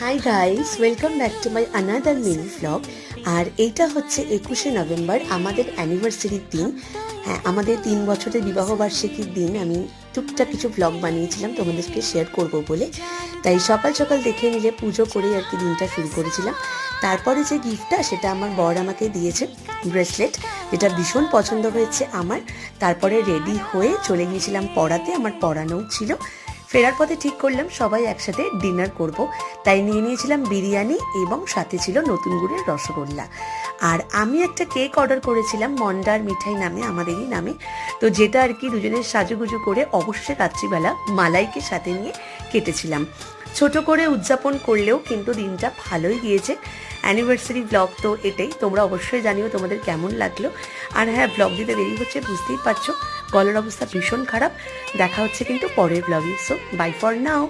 High guys, welcome back to my another mini vlog. আর এইটা হচ্ছে 21শে নভেম্বর, আমাদের অ্যানিভার্সারির দিন। হ্যাঁ, আমাদের 3 বছরের বিবাহবার্ষিকীর দিন আমি টুকটাক কিছু ভ্লগ বানিয়েছিলাম তোমাদেরকে শেয়ার করব বলে। তাই সকাল সকাল দেখে নিলে পুজো করে আর কি দিনটা শুরু করেছিলাম। তারপরে যে গিফটটা সেটা আমার বর আমাকে দিয়েছে, ব্রেসলেট, যেটা ভীষণ পছন্দ হয়েছে আমার। তারপরে রেডি হয়ে চলে গিয়েছিলাম পড়াতে, আমার পড়ানোও ছিল। ফেরার পথে ঠিক করলাম সবাই একসাথে ডিনার করব, তাই নিয়ে নিয়েছিলাম বিরিয়ানি এবং সাথে ছিল নতুন গুড়ের রসগোল্লা। আর আমি একটা কেক অর্ডার করেছিলাম মন্ডার মিঠাই নামে, আমাদেরই নামে। তো যেটা আর কি দুজনের সাজুগুজু করে অবশ্যই রাত্রিবেলা মালাইকে সাথে নিয়ে কেটেছিলাম। ছোট করে উদযাপন করলেও কিন্তু দিনটা ভালোই গিয়েছে। অ্যানিভার্সারি ব্লগ তো এটাই, তোমরা অবশ্যই জানিও তোমাদের কেমন লাগলো। আর হ্যাঁ, ব্লগ দিতে দেরি হচ্ছে বুঝতেই পারছো, গলার অবস্থা ভীষণ খারাপ। দেখা হচ্ছে কিন্তু পরের ব্লগে। So bye for now.